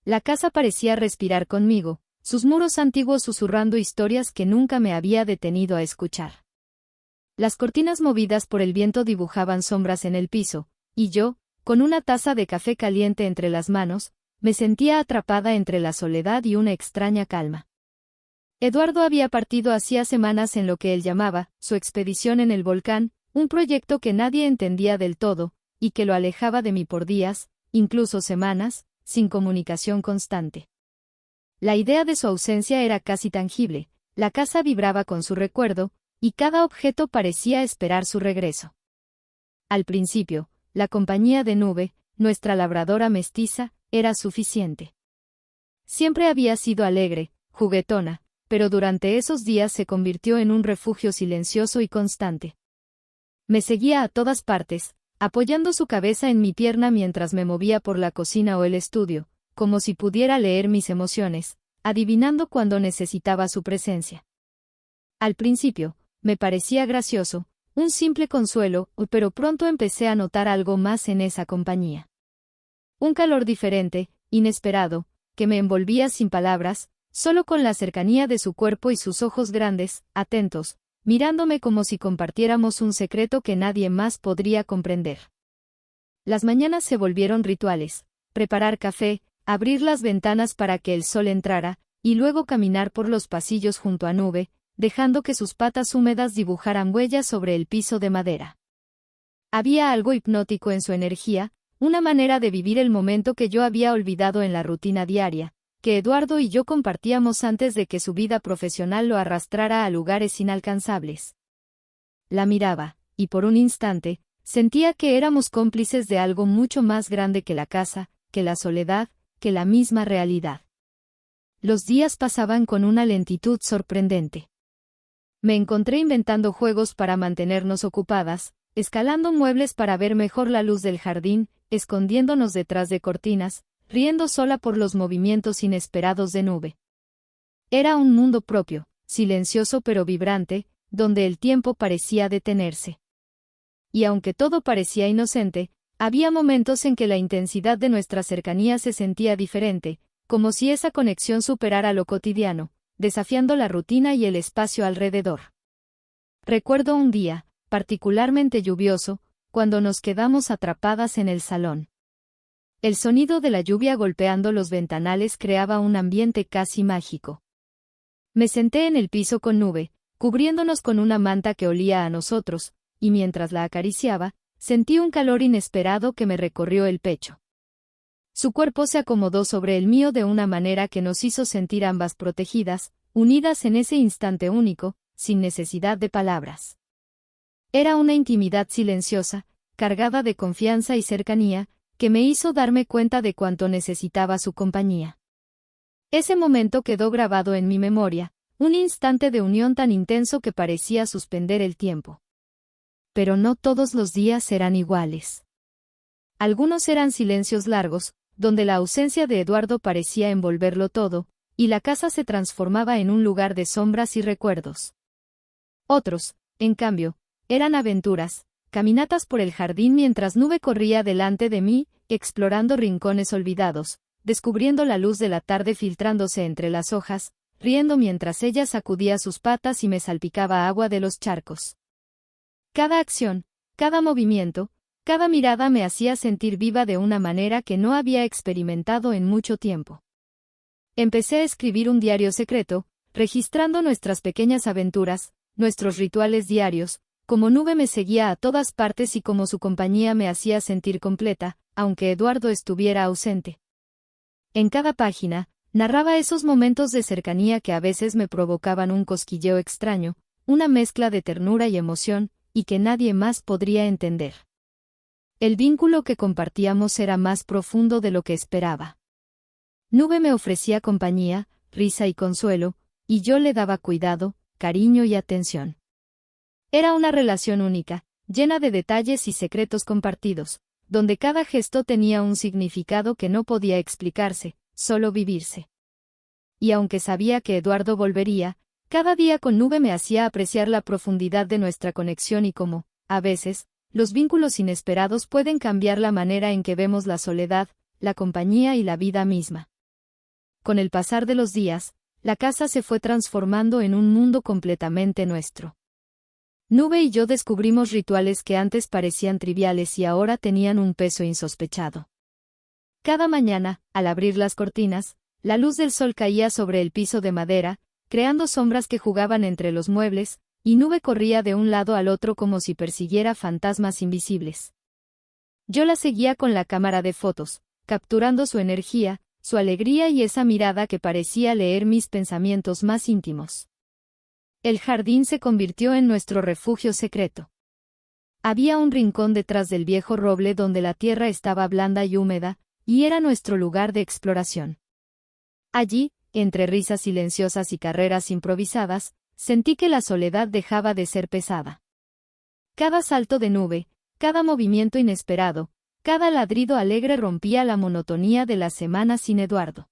La casa parecía respirar conmigo, sus muros antiguos susurrando historias que nunca me había detenido a escuchar. Las cortinas movidas por el viento dibujaban sombras en el piso, y yo, con una taza de café caliente entre las manos, me sentía atrapada entre la soledad y una extraña calma. Eduardo había partido hacía semanas en lo que él llamaba su expedición en el volcán, un proyecto que nadie entendía del todo, y que lo alejaba de mí por días, incluso semanas, sin comunicación constante. La idea de su ausencia era casi tangible, la casa vibraba con su recuerdo, y cada objeto parecía esperar su regreso. Al principio, la compañía de Nube, nuestra labradora mestiza, era suficiente. Siempre había sido alegre, juguetona, pero durante esos días se convirtió en un refugio silencioso y constante. Me seguía a todas partes, apoyando su cabeza en mi pierna mientras me movía por la cocina o el estudio, como si pudiera leer mis emociones, adivinando cuando necesitaba su presencia. Al principio, me parecía gracioso, un simple consuelo, pero pronto empecé a notar algo más en esa compañía. Un calor diferente, inesperado, que me envolvía sin palabras, solo con la cercanía de su cuerpo y sus ojos grandes, atentos, mirándome como si compartiéramos un secreto que nadie más podría comprender. Las mañanas se volvieron rituales: preparar café, abrir las ventanas para que el sol entrara, y luego caminar por los pasillos junto a Nube, dejando que sus patas húmedas dibujaran huellas sobre el piso de madera. Había algo hipnótico en su energía, una manera de vivir el momento que yo había olvidado en la rutina diaria, que Eduardo y yo compartíamos antes de que su vida profesional lo arrastrara a lugares inalcanzables. La miraba, y por un instante, sentía que éramos cómplices de algo mucho más grande que la casa, que la soledad, que la misma realidad. Los días pasaban con una lentitud sorprendente. Me encontré inventando juegos para mantenernos ocupadas, escalando muebles para ver mejor la luz del jardín, escondiéndonos detrás de cortinas, riendo sola por los movimientos inesperados de Nube. Era un mundo propio, silencioso pero vibrante, donde el tiempo parecía detenerse. Y aunque todo parecía inocente, había momentos en que la intensidad de nuestra cercanía se sentía diferente, como si esa conexión superara lo cotidiano, desafiando la rutina y el espacio alrededor. Recuerdo un día, particularmente lluvioso, cuando nos quedamos atrapadas en el salón. El sonido de la lluvia golpeando los ventanales creaba un ambiente casi mágico. Me senté en el piso con Nube, cubriéndonos con una manta que olía a nosotros, y mientras la acariciaba, sentí un calor inesperado que me recorrió el pecho. Su cuerpo se acomodó sobre el mío de una manera que nos hizo sentir ambas protegidas, unidas en ese instante único, sin necesidad de palabras. Era una intimidad silenciosa, cargada de confianza y cercanía, que me hizo darme cuenta de cuánto necesitaba su compañía. Ese momento quedó grabado en mi memoria, un instante de unión tan intenso que parecía suspender el tiempo. Pero no todos los días eran iguales. Algunos eran silencios largos, donde la ausencia de Eduardo parecía envolverlo todo, y la casa se transformaba en un lugar de sombras y recuerdos. Otros, en cambio, eran aventuras, caminatas por el jardín mientras Nube corría delante de mí, explorando rincones olvidados, descubriendo la luz de la tarde filtrándose entre las hojas, riendo mientras ella sacudía sus patas y me salpicaba agua de los charcos. Cada acción, cada movimiento, cada mirada me hacía sentir viva de una manera que no había experimentado en mucho tiempo. Empecé a escribir un diario secreto, registrando nuestras pequeñas aventuras, nuestros rituales diarios, como Nube me seguía a todas partes y como su compañía me hacía sentir completa, aunque Eduardo estuviera ausente. En cada página, narraba esos momentos de cercanía que a veces me provocaban un cosquilleo extraño, una mezcla de ternura y emoción, y que nadie más podría entender. El vínculo que compartíamos era más profundo de lo que esperaba. Nube me ofrecía compañía, risa y consuelo, y yo le daba cuidado, cariño y atención. Era una relación única, llena de detalles y secretos compartidos, donde cada gesto tenía un significado que no podía explicarse, solo vivirse. Y aunque sabía que Eduardo volvería, cada día con Nube me hacía apreciar la profundidad de nuestra conexión y cómo, a veces, los vínculos inesperados pueden cambiar la manera en que vemos la soledad, la compañía y la vida misma. con el pasar de los días, la casa se fue transformando en un mundo completamente nuestro. Nube y yo descubrimos rituales que antes parecían triviales y ahora tenían un peso insospechado. Cada mañana, al abrir las cortinas, la luz del sol caía sobre el piso de madera, creando sombras que jugaban entre los muebles, y Nube corría de un lado al otro como si persiguiera fantasmas invisibles. Yo la seguía con la cámara de fotos, capturando su energía, su alegría y esa mirada que parecía leer mis pensamientos más íntimos. El jardín se convirtió en nuestro refugio secreto. Había un rincón detrás del viejo roble donde la tierra estaba blanda y húmeda, y era nuestro lugar de exploración. Allí, entre risas silenciosas y carreras improvisadas, sentí que la soledad dejaba de ser pesada. Cada salto de Nube, cada movimiento inesperado, cada ladrido alegre rompía la monotonía de las semanas sin Eduardo.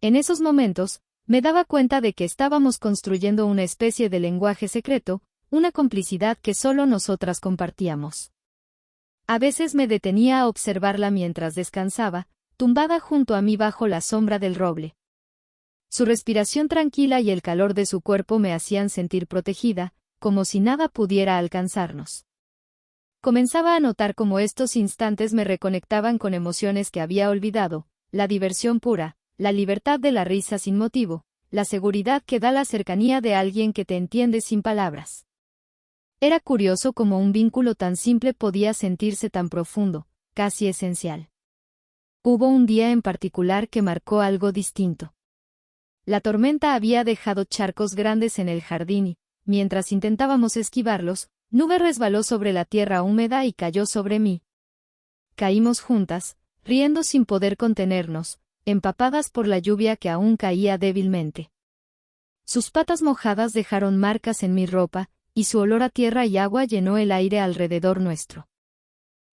En esos momentos, me daba cuenta de que estábamos construyendo una especie de lenguaje secreto, una complicidad que solo nosotras compartíamos. A veces me detenía a observarla mientras descansaba, tumbada junto a mí bajo la sombra del roble. Su respiración tranquila y el calor de su cuerpo me hacían sentir protegida, como si nada pudiera alcanzarnos. Comenzaba a notar cómo estos instantes me reconectaban con emociones que había olvidado, la diversión pura, la libertad de la risa sin motivo, la seguridad que da la cercanía de alguien que te entiende sin palabras. Era curioso cómo un vínculo tan simple podía sentirse tan profundo, casi esencial. Hubo un día en particular que marcó algo distinto. La tormenta había dejado charcos grandes en el jardín y, mientras intentábamos esquivarlos, Nube resbaló sobre la tierra húmeda y cayó sobre mí. Caímos juntas, riendo sin poder contenernos, empapadas por la lluvia que aún caía débilmente. Sus patas mojadas dejaron marcas en mi ropa, y su olor a tierra y agua llenó el aire alrededor nuestro.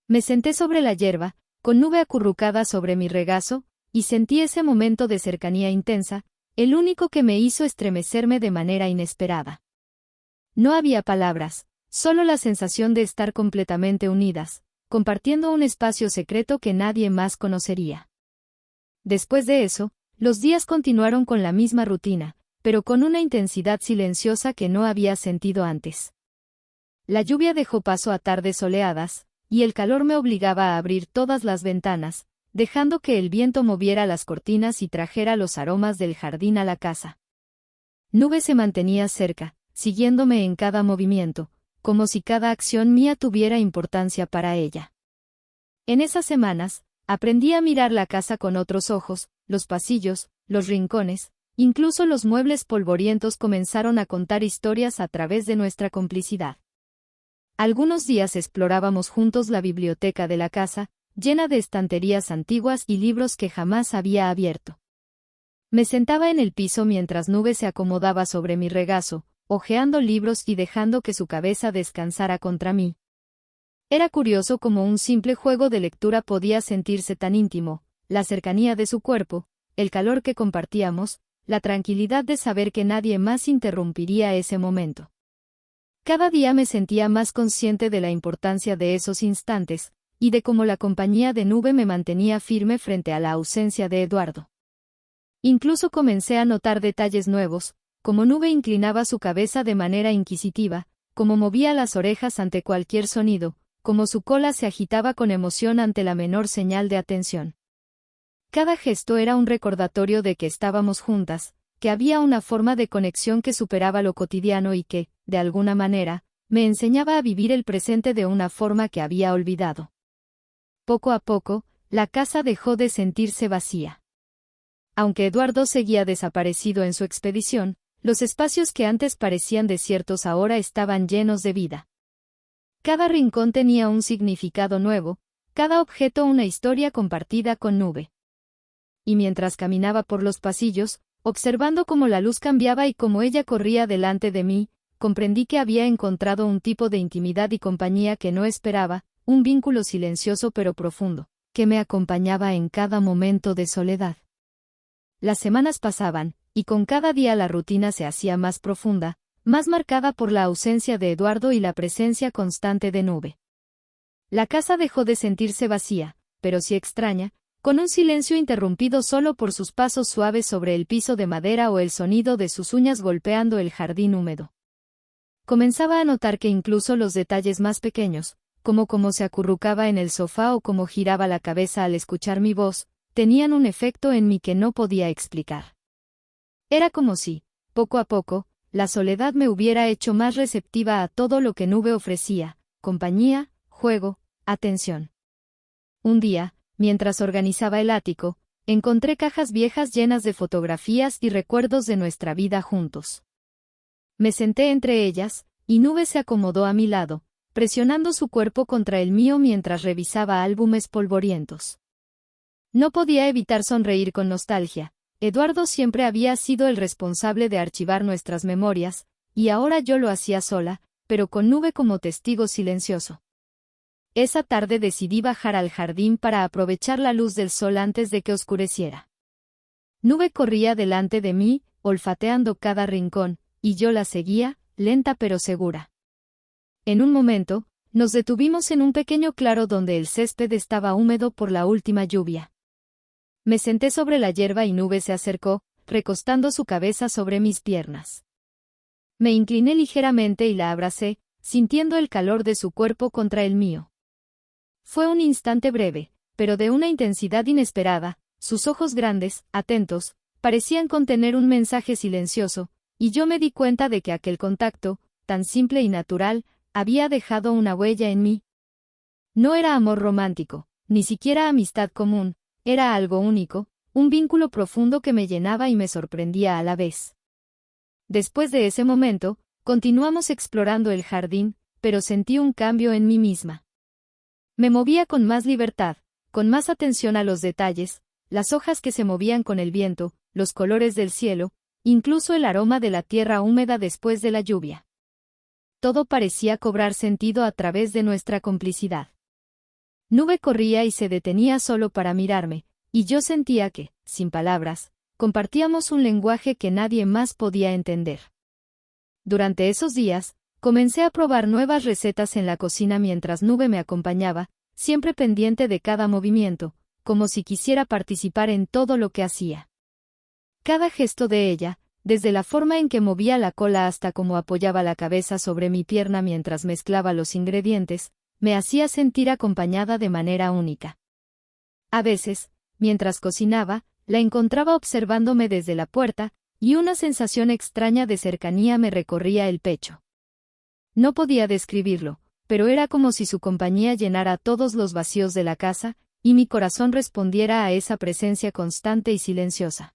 Me senté sobre la hierba, con Nube acurrucada sobre mi regazo, y sentí ese momento de cercanía intensa, el único que me hizo estremecerme de manera inesperada. No había palabras, solo la sensación de estar completamente unidas, compartiendo un espacio secreto que nadie más conocería. Después de eso, los días continuaron con la misma rutina, pero con una intensidad silenciosa que no había sentido antes. La lluvia dejó paso a tardes soleadas, y el calor me obligaba a abrir todas las ventanas, dejando que el viento moviera las cortinas y trajera los aromas del jardín a la casa. Nube se mantenía cerca, siguiéndome en cada movimiento, como si cada acción mía tuviera importancia para ella. En esas semanas, aprendí a mirar la casa con otros ojos, los pasillos, los rincones, incluso los muebles polvorientos comenzaron a contar historias a través de nuestra complicidad. Algunos días explorábamos juntos la biblioteca de la casa, llena de estanterías antiguas y libros que jamás había abierto. Me sentaba en el piso mientras Nube se acomodaba sobre mi regazo, hojeando libros y dejando que su cabeza descansara contra mí. Era curioso cómo un simple juego de lectura podía sentirse tan íntimo, la cercanía de su cuerpo, el calor que compartíamos, la tranquilidad de saber que nadie más interrumpiría ese momento. Cada día me sentía más consciente de la importancia de esos instantes, y de cómo la compañía de Nube me mantenía firme frente a la ausencia de Eduardo. Incluso comencé a notar detalles nuevos, como Nube inclinaba su cabeza de manera inquisitiva, como movía las orejas ante cualquier sonido, como su cola se agitaba con emoción ante la menor señal de atención. Cada gesto era un recordatorio de que estábamos juntas, que había una forma de conexión que superaba lo cotidiano y que, de alguna manera, me enseñaba a vivir el presente de una forma que había olvidado. Poco a poco, la casa dejó de sentirse vacía. Aunque Eduardo seguía desaparecido en su expedición, los espacios que antes parecían desiertos ahora estaban llenos de vida. Cada rincón tenía un significado nuevo, cada objeto una historia compartida con Nube. Y mientras caminaba por los pasillos, observando cómo la luz cambiaba y cómo ella corría delante de mí, comprendí que había encontrado un tipo de intimidad y compañía que no esperaba, un vínculo silencioso pero profundo, que me acompañaba en cada momento de soledad. Las semanas pasaban, y con cada día la rutina se hacía más profunda, más marcada por la ausencia de Eduardo y la presencia constante de Nube. La casa dejó de sentirse vacía, pero sí extraña, con un silencio interrumpido solo por sus pasos suaves sobre el piso de madera o el sonido de sus uñas golpeando el jardín húmedo. Comenzaba a notar que incluso los detalles más pequeños, como cómo se acurrucaba en el sofá o cómo giraba la cabeza al escuchar mi voz, tenían un efecto en mí que no podía explicar. Era como si, poco a poco, la soledad me hubiera hecho más receptiva a todo lo que Nube ofrecía: compañía, juego, atención. Un día, mientras organizaba el ático, encontré cajas viejas llenas de fotografías y recuerdos de nuestra vida juntos. Me senté entre ellas, y Nube se acomodó a mi lado, presionando su cuerpo contra el mío mientras revisaba álbumes polvorientos. No podía evitar sonreír con nostalgia. Eduardo siempre había sido el responsable de archivar nuestras memorias, y ahora yo lo hacía sola, pero con Nube como testigo silencioso. Esa tarde decidí bajar al jardín para aprovechar la luz del sol antes de que oscureciera. Nube corría delante de mí, olfateando cada rincón, y yo la seguía, lenta pero segura. En un momento, nos detuvimos en un pequeño claro donde el césped estaba húmedo por la última lluvia. Me senté sobre la hierba y Nube se acercó, recostando su cabeza sobre mis piernas. Me incliné ligeramente y la abracé, sintiendo el calor de su cuerpo contra el mío. Fue un instante breve, pero de una intensidad inesperada. Sus ojos grandes, atentos, parecían contener un mensaje silencioso, y yo me di cuenta de que aquel contacto, tan simple y natural, había dejado una huella en mí. No era amor romántico, ni siquiera amistad común, era algo único, un vínculo profundo que me llenaba y me sorprendía a la vez. Después de ese momento, continuamos explorando el jardín, pero sentí un cambio en mí misma. Me movía con más libertad, con más atención a los detalles, las hojas que se movían con el viento, los colores del cielo, incluso el aroma de la tierra húmeda después de la lluvia. Todo parecía cobrar sentido a través de nuestra complicidad. Nube corría y se detenía solo para mirarme, y yo sentía que, sin palabras, compartíamos un lenguaje que nadie más podía entender. Durante esos días, comencé a probar nuevas recetas en la cocina mientras Nube me acompañaba, siempre pendiente de cada movimiento, como si quisiera participar en todo lo que hacía. Cada gesto de ella, desde la forma en que movía la cola hasta cómo apoyaba la cabeza sobre mi pierna mientras mezclaba los ingredientes, me hacía sentir acompañada de manera única. A veces, mientras cocinaba, la encontraba observándome desde la puerta, y una sensación extraña de cercanía me recorría el pecho. No podía describirlo, pero era como si su compañía llenara todos los vacíos de la casa, y mi corazón respondiera a esa presencia constante y silenciosa.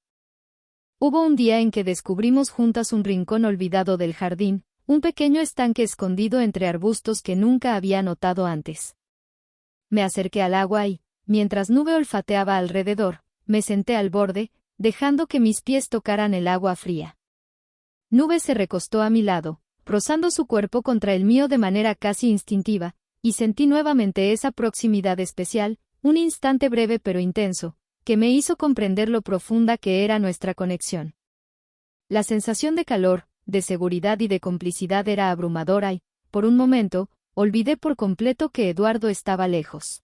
Hubo un día en que descubrimos juntas un rincón olvidado del jardín, un pequeño estanque escondido entre arbustos que nunca había notado antes. Me acerqué al agua y, mientras Nube olfateaba alrededor, me senté al borde, dejando que mis pies tocaran el agua fría. Nube se recostó a mi lado, rozando su cuerpo contra el mío de manera casi instintiva, y sentí nuevamente esa proximidad especial, un instante breve pero intenso, que me hizo comprender lo profunda que era nuestra conexión. La sensación de calor, de seguridad y de complicidad era abrumadora y, por un momento, olvidé por completo que Eduardo estaba lejos.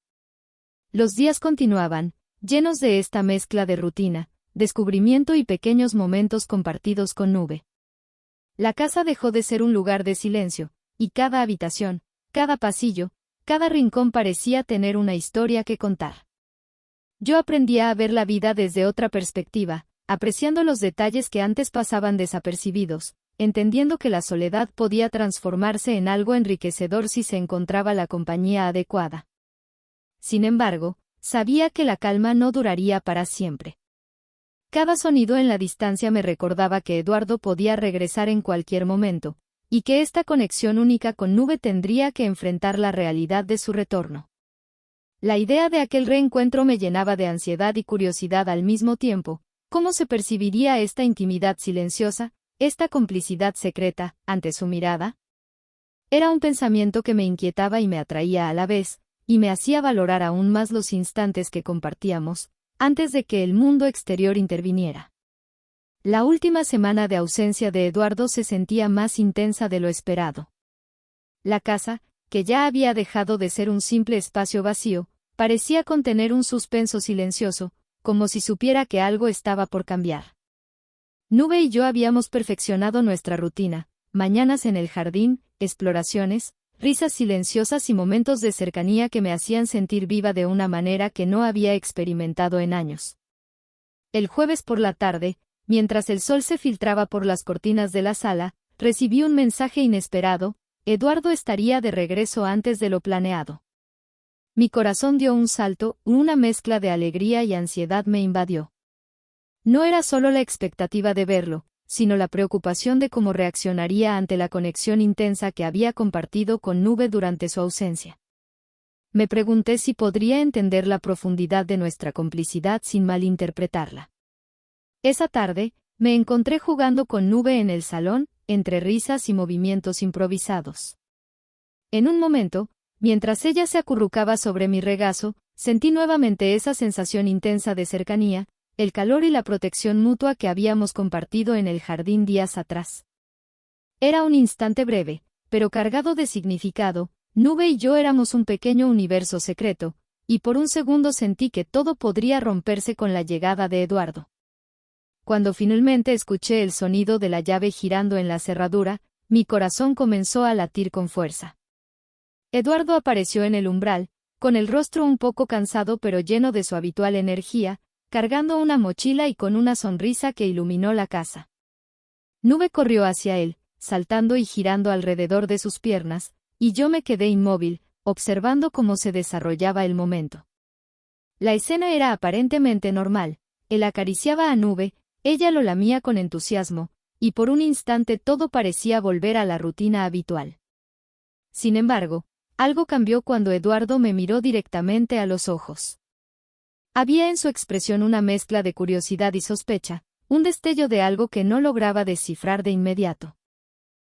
Los días continuaban, llenos de esta mezcla de rutina, descubrimiento y pequeños momentos compartidos con Nube. La casa dejó de ser un lugar de silencio, y cada habitación, cada pasillo, cada rincón parecía tener una historia que contar. Yo aprendía a ver la vida desde otra perspectiva, apreciando los detalles que antes pasaban desapercibidos, entendiendo que la soledad podía transformarse en algo enriquecedor si se encontraba la compañía adecuada. Sin embargo, sabía que la calma no duraría para siempre. Cada sonido en la distancia me recordaba que Eduardo podía regresar en cualquier momento, y que esta conexión única con Nube tendría que enfrentar la realidad de su retorno. La idea de aquel reencuentro me llenaba de ansiedad y curiosidad al mismo tiempo. ¿Cómo se percibiría esta intimidad silenciosa, esta complicidad secreta, ante su mirada? Era un pensamiento que me inquietaba y me atraía a la vez, y me hacía valorar aún más los instantes que compartíamos, antes de que el mundo exterior interviniera. La última semana de ausencia de Eduardo se sentía más intensa de lo esperado. La casa, que ya había dejado de ser un simple espacio vacío, parecía contener un suspenso silencioso, como si supiera que algo estaba por cambiar. Nube y yo habíamos perfeccionado nuestra rutina, mañanas en el jardín, exploraciones, risas silenciosas y momentos de cercanía que me hacían sentir viva de una manera que no había experimentado en años. El jueves por la tarde, mientras el sol se filtraba por las cortinas de la sala, recibí un mensaje inesperado: Eduardo estaría de regreso antes de lo planeado. Mi corazón dio un salto, una mezcla de alegría y ansiedad me invadió. No era solo la expectativa de verlo, sino la preocupación de cómo reaccionaría ante la conexión intensa que había compartido con Nube durante su ausencia. Me pregunté si podría entender la profundidad de nuestra complicidad sin malinterpretarla. Esa tarde, me encontré jugando con Nube en el salón, entre risas y movimientos improvisados. En un momento, mientras ella se acurrucaba sobre mi regazo, sentí nuevamente esa sensación intensa de cercanía, el calor y la protección mutua que habíamos compartido en el jardín días atrás. Era un instante breve, pero cargado de significado. Nube y yo éramos un pequeño universo secreto, y por un segundo sentí que todo podría romperse con la llegada de Eduardo. Cuando finalmente escuché el sonido de la llave girando en la cerradura, mi corazón comenzó a latir con fuerza. Eduardo apareció en el umbral, con el rostro un poco cansado pero lleno de su habitual energía, cargando una mochila y con una sonrisa que iluminó la casa. Nube corrió hacia él, saltando y girando alrededor de sus piernas, y yo me quedé inmóvil, observando cómo se desarrollaba el momento. La escena era aparentemente normal. Él acariciaba a Nube, ella lo lamía con entusiasmo, y por un instante todo parecía volver a la rutina habitual. Sin embargo, algo cambió cuando Eduardo me miró directamente a los ojos. Había en su expresión una mezcla de curiosidad y sospecha, un destello de algo que no lograba descifrar de inmediato.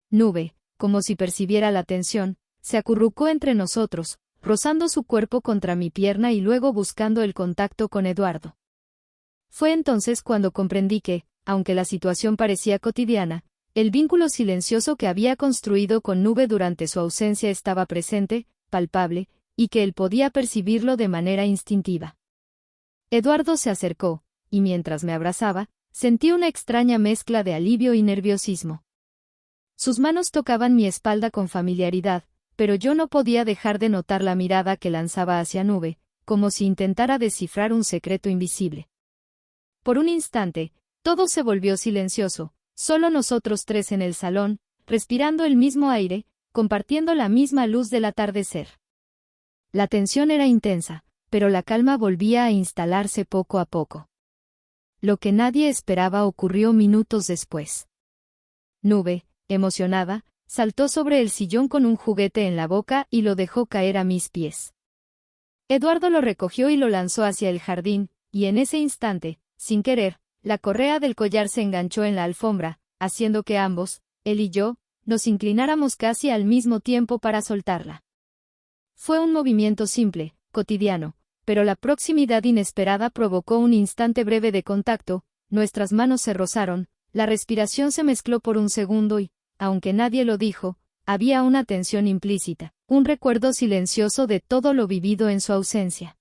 Nube, como si percibiera la tensión, se acurrucó entre nosotros, rozando su cuerpo contra mi pierna y luego buscando el contacto con Eduardo. Fue entonces cuando comprendí que, aunque la situación parecía cotidiana, el vínculo silencioso que había construido con Nube durante su ausencia estaba presente, palpable, y que él podía percibirlo de manera instintiva. Eduardo se acercó, y mientras me abrazaba, sentí una extraña mezcla de alivio y nerviosismo. Sus manos tocaban mi espalda con familiaridad, pero yo no podía dejar de notar la mirada que lanzaba hacia Nube, como si intentara descifrar un secreto invisible. Por un instante, todo se volvió silencioso, solo nosotros tres en el salón, respirando el mismo aire, compartiendo la misma luz del atardecer. La tensión era intensa, pero la calma volvía a instalarse poco a poco. Lo que nadie esperaba ocurrió minutos después. Nube, emocionada, saltó sobre el sillón con un juguete en la boca y lo dejó caer a mis pies. Eduardo lo recogió y lo lanzó hacia el jardín, y en ese instante, sin querer, la correa del collar se enganchó en la alfombra, haciendo que ambos, él y yo, nos inclináramos casi al mismo tiempo para soltarla. Fue un movimiento simple, cotidiano, pero la proximidad inesperada provocó un instante breve de contacto, nuestras manos se rozaron, la respiración se mezcló por un segundo y, aunque nadie lo dijo, había una tensión implícita, un recuerdo silencioso de todo lo vivido en su ausencia.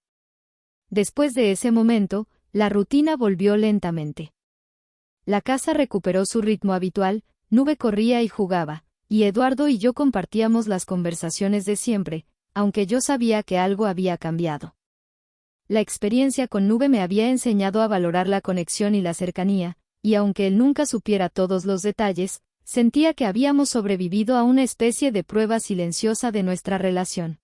Después de ese momento, la rutina volvió lentamente. La casa recuperó su ritmo habitual, Nube corría y jugaba, y Eduardo y yo compartíamos las conversaciones de siempre, aunque yo sabía que algo había cambiado. La experiencia con Nube me había enseñado a valorar la conexión y la cercanía, y aunque él nunca supiera todos los detalles, sentía que habíamos sobrevivido a una especie de prueba silenciosa de nuestra relación.